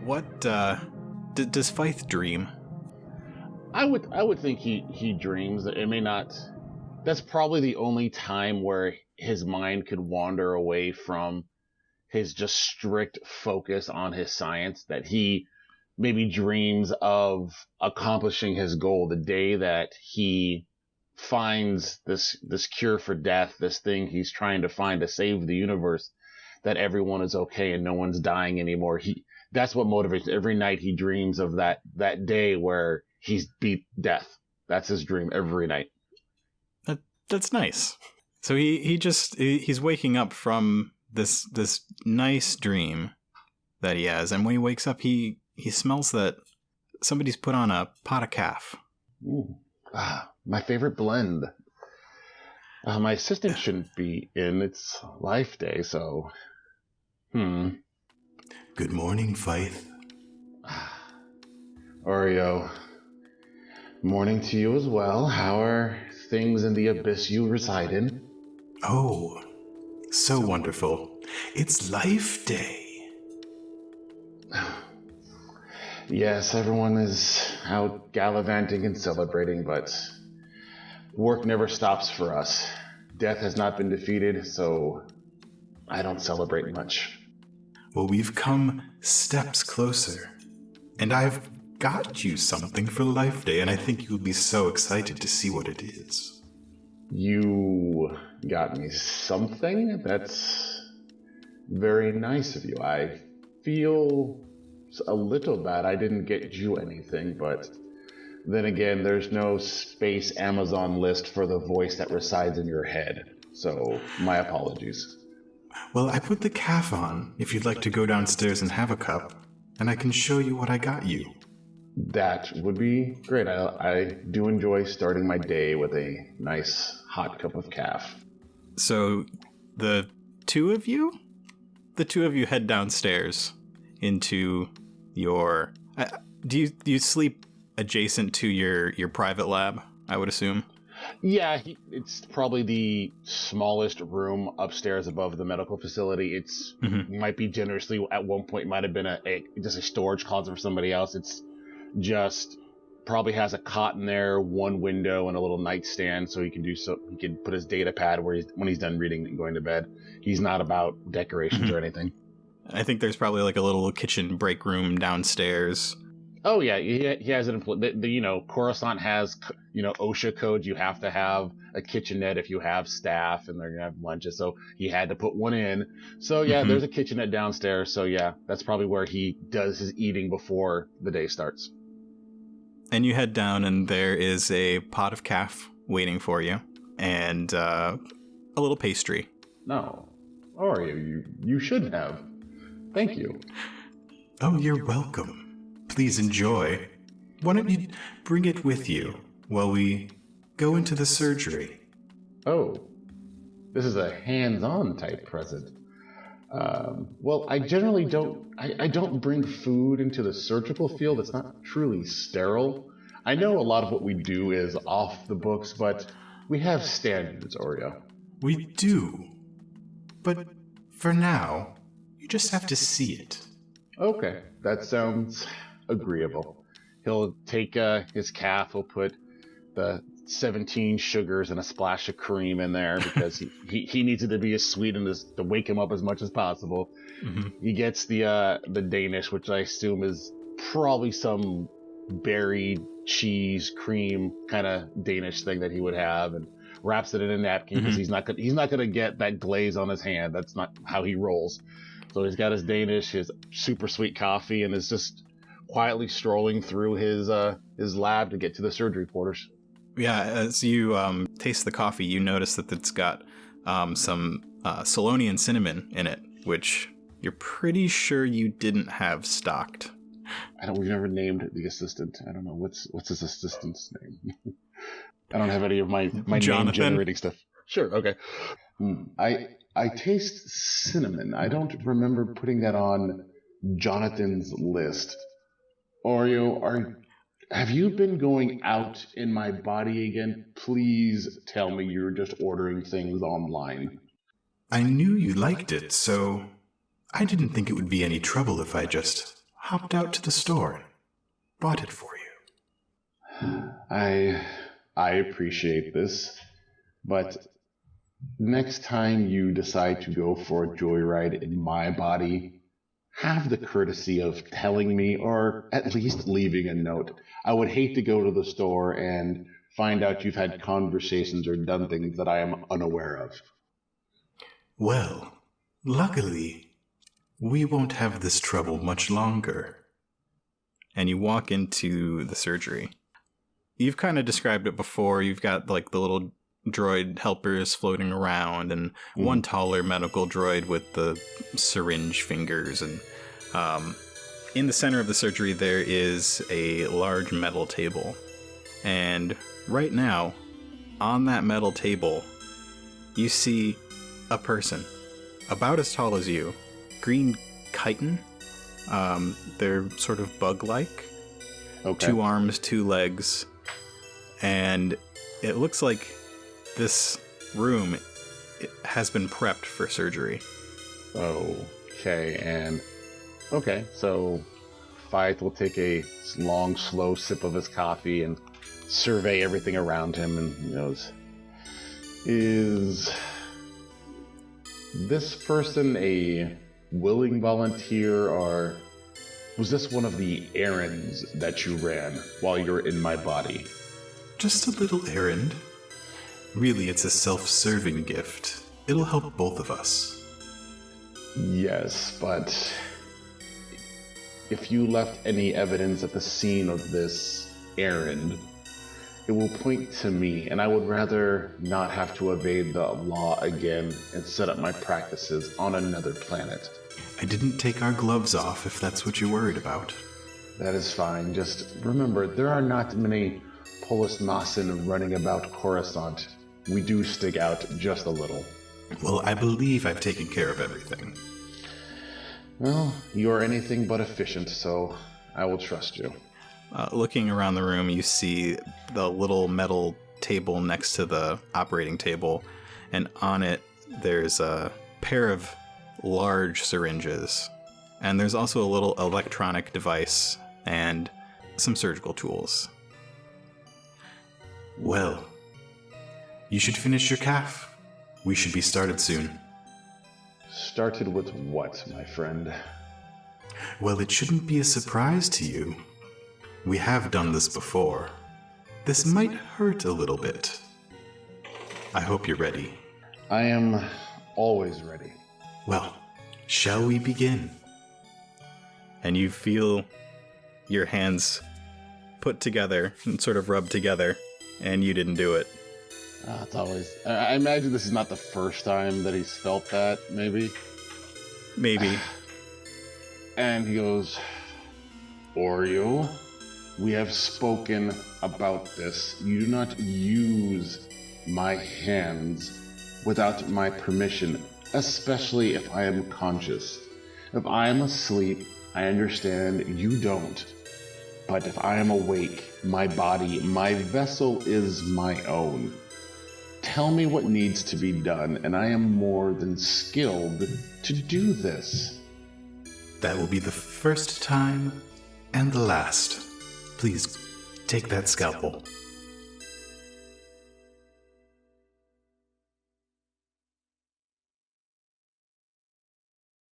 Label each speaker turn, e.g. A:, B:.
A: What, does Fythe dream?
B: I would think he dreams. It may not. That's probably the only time where his mind could wander away from his just strict focus on his science, that he maybe dreams of accomplishing his goal the day that he finds this cure for death, this thing he's trying to find to save the universe, that everyone is okay and no one's dying anymore. That's what motivates. Every night he dreams of that day where he's beat death. That's his dream every night.
A: That's nice. So he's waking up from this nice dream that he has, and when he wakes up, he smells that somebody's put on a pot of calf.
B: Ooh. My favorite blend. My assistant shouldn't be in. It's Life Day, so.
C: Good morning, Fythe.
B: Oreo. Morning to you as well. How are things in the abyss you reside in?
C: Oh, so wonderful. It's Life Day.
B: Yes, everyone is out gallivanting and celebrating, but work never stops for us. Death has not been defeated, so I don't celebrate much.
C: Well, we've come steps closer, and I've got you something for Life Day, and I think you'll be so excited to see what it is.
B: You got me something? That's very nice of you. I feel a little bad I didn't get you anything, but then again, there's no space Amazon list for the voice that resides in your head, so my apologies.
C: Well, I put the calf on if you'd like to go downstairs and have a cup, and I can show you what I got you.
B: That would be great. I do enjoy starting my day with a nice hot cup of calf.
A: So the two of you head downstairs into your... Do you sleep adjacent to your private lab, I would assume?
B: Yeah, it's probably the smallest room upstairs above the medical facility. It's might be generously, at one point, might have been just a storage closet for somebody else. It's just probably has a cot in there, one window, and a little nightstand, so he can put his data pad when he's done reading and going to bed. He's not about decorations or anything.
A: I think there's probably like a little kitchen break room downstairs.
B: Oh yeah, he has it. Coruscant has OSHA codes. You have to have a kitchenette if you have staff, and they're gonna have lunches. So he had to put one in. So yeah, there's a kitchenette downstairs. So yeah, that's probably where he does his eating before the day starts.
A: And you head down, and there is a pot of calf waiting for you, and a little pastry.
B: No, Oreo, you should have. Thank you.
C: Oh, you're welcome. Please enjoy. Why don't you bring it with you while we go into the surgery?
B: Oh, this is a hands-on type present. Well, I generally don't bring food into the surgical field. It's not truly sterile. I know a lot of what we do is off the books, but we have standards, Oreo.
C: We do. But for now, you just have to see it.
B: Okay, that sounds agreeable. He'll take his calf, he'll put the 17 sugars and a splash of cream in there because he needs it to be as sweet and to wake him up as much as possible. He gets the Danish, which I assume is probably some berry cheese cream kind of Danish thing that he would have, and wraps it in a napkin because he's not gonna get that glaze on his hand. That's not how he rolls. So he's got his Danish, his super sweet coffee, and is just quietly strolling through his lab to get to the surgery quarters.
A: Yeah, as you taste the coffee, you notice that it's got some Solonian cinnamon in it, which you're pretty sure you didn't have stocked.
B: We've never named the assistant. I don't know what's his assistant's name. I don't have any of my name generating stuff. Sure, okay. I taste cinnamon. I don't remember putting that on Jonathan's list. Oreo, have you been going out in my body again? Please tell me you're just ordering things online.
C: I knew you liked it, so I didn't think it would be any trouble if I just hopped out to the store and bought it for you.
B: I appreciate this, but next time you decide to go for a joyride in my body, have the courtesy of telling me or at least leaving a note. I would hate to go to the store and find out you've had conversations or done things that I am unaware of.
C: Well, luckily, we won't have this trouble much longer.
A: And you walk into the surgery. You've kind of described it before. You've got like the little droid helpers floating around and one taller medical droid with the syringe fingers. And in the center of the surgery, there is a large metal table. And right now, on that metal table, you see a person about as tall as you, green chitin. They're sort of bug-like.
B: Okay.
A: 2 arms, 2 legs. And it looks like this room has been prepped for surgery.
B: Okay, so Fythe will take a long, slow sip of his coffee and survey everything around him, and he goes, "Is this person a willing volunteer, or was this one of the errands that you ran while you were in my body?"
C: Just a little errand. Really, it's a self-serving gift. It'll help both of us.
B: Yes, but if you left any evidence at the scene of this errand, it will point to me, and I would rather not have to evade the law again and set up my practices on another planet.
C: I didn't take our gloves off, if that's what you're worried about.
B: That is fine. Just remember, there are not many Polis Nasin running about Coruscant. We do stick out just a little.
C: Well, I believe I've taken care of everything.
B: Well, you are anything but efficient, so I will trust you.
A: Looking around the room, you see the little metal table next to the operating table, and on it there's a pair of large syringes, and there's also a little electronic device and some surgical tools.
C: Well, you should finish your calf. We should be started soon.
B: Started with what, my friend?
C: Well, it shouldn't be a surprise to you. We have done this before. This might hurt a little bit. I hope you're ready.
B: I am always ready.
C: Well, shall we begin?
A: And you feel your hands put together and sort of rubbed together, and you didn't do it.
B: It's always... I imagine this is not the first time that he's felt that, maybe?
A: Maybe.
B: And he goes, Oreo, we have spoken about this. You do not use my hands without my permission, especially if I am conscious. If I am asleep, I understand you don't. But if I am awake, my body, my vessel is my own. Tell me what needs to be done, and I am more than skilled to do this.
C: That will be the first time and the last. Please, take that scalpel.